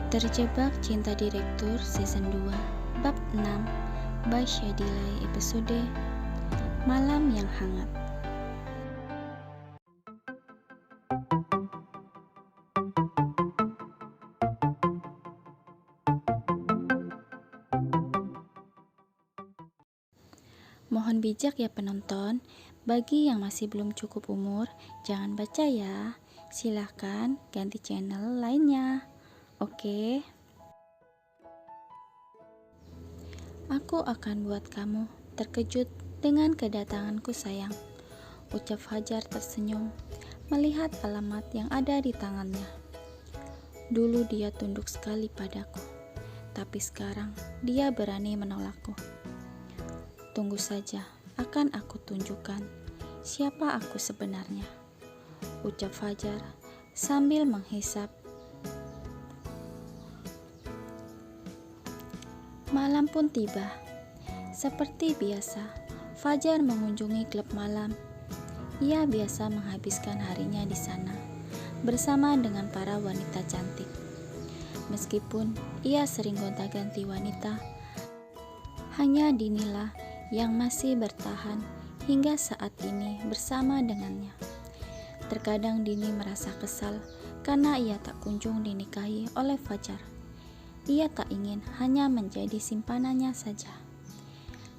Terjebak Cinta Direktur Season 2 Bab 6 by Shadilay episode Malam yang Hangat. Mohon bijak ya penonton, bagi yang masih belum cukup umur, jangan baca ya. Silahkan ganti channel lainnya. Oke? Aku akan buat kamu terkejut dengan kedatanganku sayang, ucap Fajar tersenyum melihat alamat yang ada di tangannya. Dulu dia tunduk sekali padaku, tapi sekarang dia berani menolakku. Tunggu saja, akan aku tunjukkan siapa aku sebenarnya, ucap Fajar sambil menghisap. Malam pun tiba. Seperti biasa, Fajar mengunjungi klub malam. Ia biasa menghabiskan harinya di sana bersama dengan para wanita cantik. Meskipun ia sering gonta-ganti wanita, hanya Dinilah yang masih bertahan hingga saat ini bersama dengannya. Terkadang Dini merasa kesal karena ia tak kunjung dinikahi oleh Fajar. Ia tak ingin hanya menjadi simpanannya saja.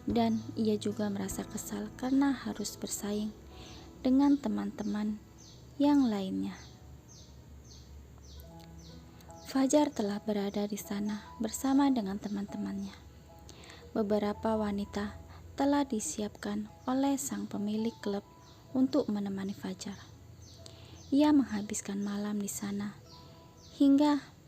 Dan ia juga merasa kesal karena harus bersaing dengan teman-teman yang lainnya. Fajar telah berada di sana bersama dengan teman-temannya. Beberapa wanita telah disiapkan oleh sang pemilik klub untuk menemani Fajar. Ia menghabiskan malam di sana hingga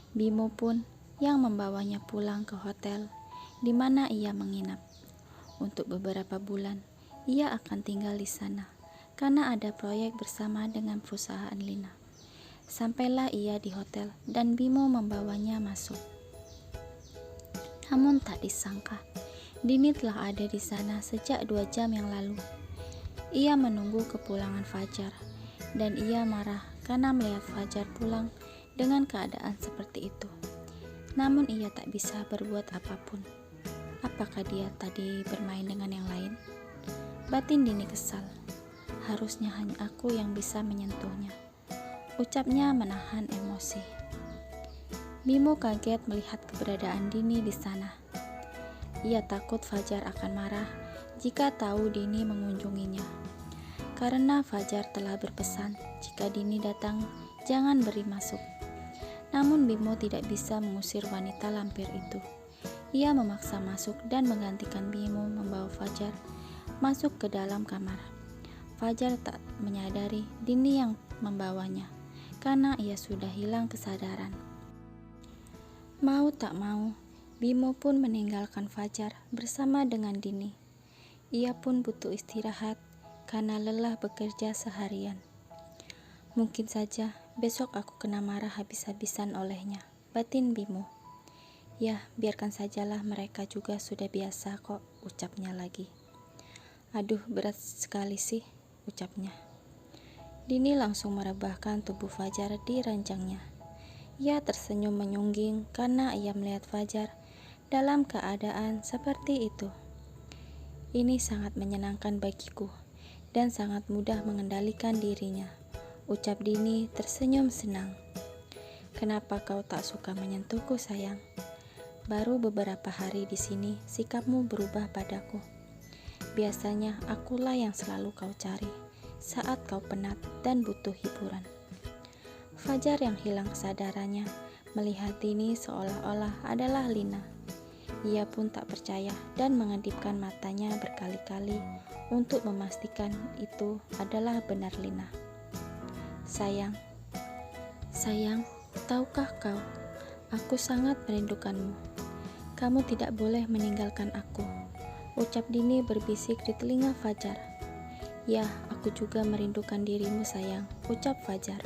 Bimo pun yang membawanya pulang ke hotel di mana ia menginap. Untuk beberapa bulan, ia akan tinggal di sana karena ada proyek bersama dengan perusahaan Lina. Sampailah ia di hotel dan Bimo membawanya masuk. Namun tak disangka, Dini telah ada di sana sejak 2 jam yang lalu. Ia menunggu kepulangan Fajar dan ia marah karena melihat Fajar pulang dengan keadaan seperti itu. Namun ia tak bisa berbuat apapun. Apakah dia tadi bermain dengan yang lain? Batin Dini kesal. Harusnya hanya aku yang bisa menyentuhnya, ucapnya menahan emosi. Bimo kaget melihat keberadaan Dini di sana. Ia takut Fajar akan marah jika tahu Dini mengunjunginya. Karena Fajar telah berpesan jika Dini datang jangan beri masuk. Namun Bimo tidak bisa mengusir wanita lampir itu. Ia memaksa masuk dan menggantikan Bimo membawa Fajar masuk ke dalam kamar. Fajar tak menyadari Dini yang membawanya karena ia sudah hilang kesadaran. Mau tak mau, Bimo pun meninggalkan Fajar bersama dengan Dini. Ia pun butuh istirahat karena lelah bekerja seharian. Mungkin saja besok aku kena marah habis-habisan olehnya, batin Bimo. Ya, biarkan sajalah, mereka juga sudah biasa kok, ucapnya lagi. Aduh, berat sekali sih, ucapnya. Dini langsung merebahkan tubuh Fajar di ranjangnya. Ia tersenyum menyungging karena ia melihat Fajar dalam keadaan seperti itu. Ini sangat menyenangkan bagiku dan sangat mudah mengendalikan dirinya, ucap Dini tersenyum senang. Kenapa kau tak suka menyentuhku sayang? Baru beberapa hari di sini sikapmu berubah padaku. Biasanya akulah yang selalu kau cari saat kau penat dan butuh hiburan. Fajar yang hilang kesadarannya melihat Dini seolah-olah adalah Lina. Ia pun tak percaya dan mengedipkan matanya berkali-kali untuk memastikan itu adalah benar Lina. Sayang, tahukah kau, aku sangat merindukanmu. Kamu tidak boleh meninggalkan aku, ucap Dini berbisik di telinga Fajar. Ya, aku juga merindukan dirimu sayang, ucap Fajar.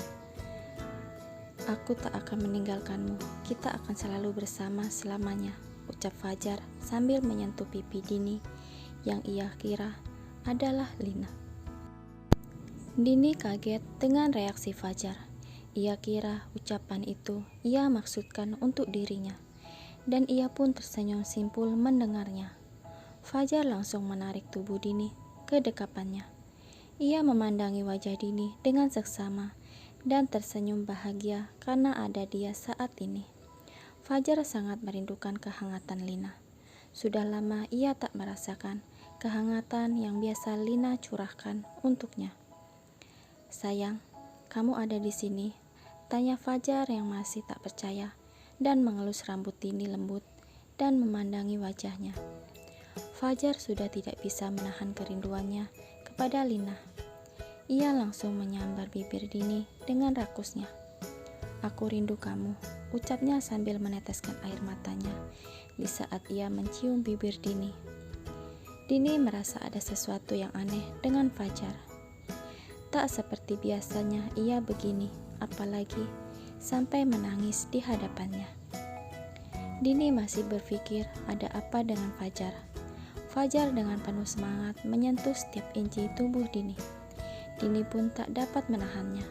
Aku tak akan meninggalkanmu, kita akan selalu bersama selamanya, ucap Fajar sambil menyentuh pipi Dini yang ia kira adalah Lina. Dini kaget dengan reaksi Fajar. Ia kira ucapan itu ia maksudkan untuk dirinya, dan ia pun tersenyum simpul mendengarnya. Fajar langsung menarik tubuh Dini ke dekapannya. Ia memandangi wajah Dini dengan seksama dan tersenyum bahagia karena ada dia saat ini. Fajar sangat merindukan kehangatan Lina. Sudah lama ia tak merasakan kehangatan yang biasa Lina curahkan untuknya. "Sayang, kamu ada di sini?" tanya Fajar yang masih tak percaya dan mengelus rambut Dini lembut dan memandangi wajahnya. Fajar sudah tidak bisa menahan kerinduannya kepada Lina. Ia langsung menyambar bibir Dini dengan rakusnya. "Aku rindu kamu," ucapnya sambil meneteskan air matanya di saat ia mencium bibir Dini. Dini merasa ada sesuatu yang aneh dengan Fajar. Tak seperti biasanya ia begini, apalagi sampai menangis di hadapannya. Dini masih berpikir ada apa dengan Fajar. Fajar dengan penuh semangat menyentuh setiap inci tubuh Dini. Dini pun tak dapat menahannya.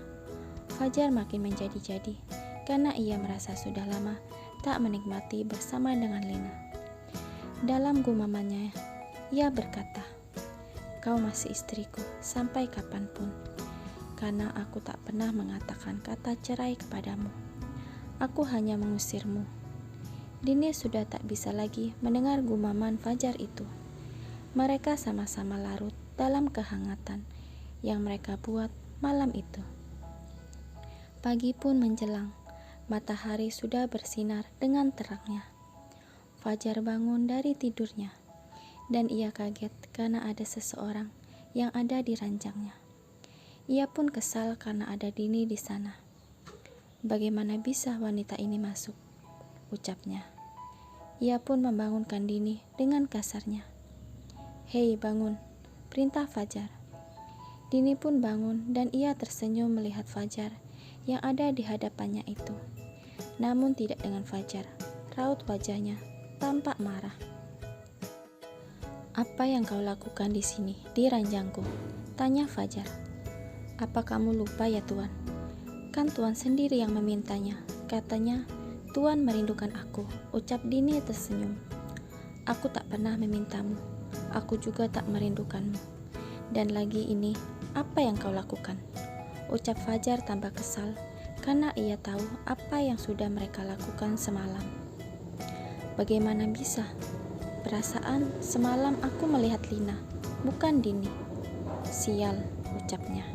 Fajar makin menjadi-jadi karena ia merasa sudah lama tak menikmati bersama dengan Lina. Dalam gumamannya, ia berkata, "Kau masih istriku sampai kapanpun, karena aku tak pernah mengatakan kata cerai kepadamu. Aku hanya mengusirmu." Dini sudah tak bisa lagi mendengar gumaman Fajar itu. Mereka sama-sama larut dalam kehangatan yang mereka buat malam itu. Pagi pun menjelang. Matahari sudah bersinar dengan terangnya. Fajar bangun dari tidurnya, dan ia kaget karena ada seseorang yang ada di ranjangnya. Ia pun kesal karena ada Dini di sana. "Bagaimana bisa wanita ini masuk?" ucapnya. Ia pun membangunkan Dini dengan kasarnya. "Hei, bangun," perintah Fajar. Dini pun bangun dan ia tersenyum melihat Fajar yang ada di hadapannya itu. Namun tidak dengan Fajar. Raut wajahnya tampak marah. "Apa yang kau lakukan di sini, di ranjangku?" tanya Fajar. "Apa kamu lupa ya Tuan? Kan Tuan sendiri yang memintanya. Katanya, Tuan merindukan aku," ucap Dini tersenyum. "Aku tak pernah memintamu. Aku juga tak merindukanmu. Dan lagi ini, apa yang kau lakukan?" ucap Fajar tambah kesal karena ia tahu apa yang sudah mereka lakukan semalam. "Bagaimana bisa? Perasaan semalam aku melihat Lina, bukan Dini." "Sial," ucapnya.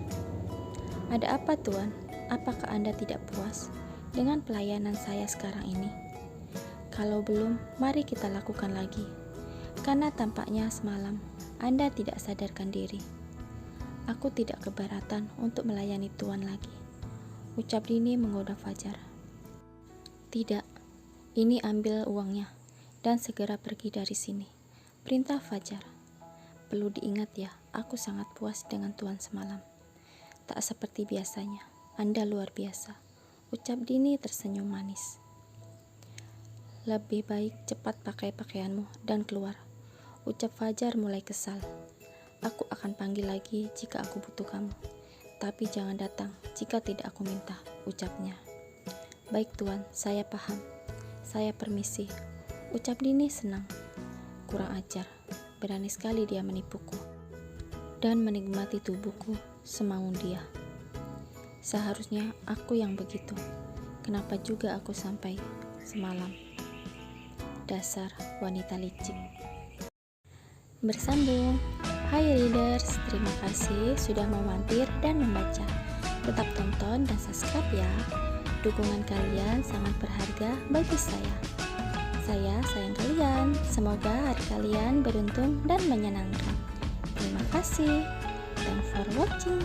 "Ada apa Tuan? Apakah Anda tidak puas dengan pelayanan saya sekarang ini? Kalau belum, mari kita lakukan lagi. Karena tampaknya semalam Anda tidak sadarkan diri." "Aku tidak keberatan untuk melayani Tuan lagi," ucap Dini menggoda Fajar. "Tidak, ini ambil uangnya dan segera pergi dari sini," perintah Fajar. "Perlu diingat ya, aku sangat puas dengan Tuan semalam. Tak seperti biasanya, Anda luar biasa," ucap Dini tersenyum manis. "Lebih baik cepat pakai pakaianmu dan keluar," ucap Fajar mulai kesal. "Aku akan panggil lagi jika aku butuh kamu. Tapi jangan datang jika tidak aku minta," ucapnya. "Baik Tuan, saya paham. Saya permisi," ucap Dini senang. Kurang ajar, berani sekali dia menipuku dan menikmati tubuhku semau dia. Seharusnya aku yang begitu. Kenapa juga aku sampai semalam? Dasar wanita licik. Bersambung. Hai readers, terima kasih sudah mau mampir dan membaca. Tetap tonton dan subscribe ya. Dukungan kalian sangat berharga bagi saya. Saya sayang kalian. Semoga hari kalian beruntung dan menyenangkan. Terima kasih. Thanks for watching.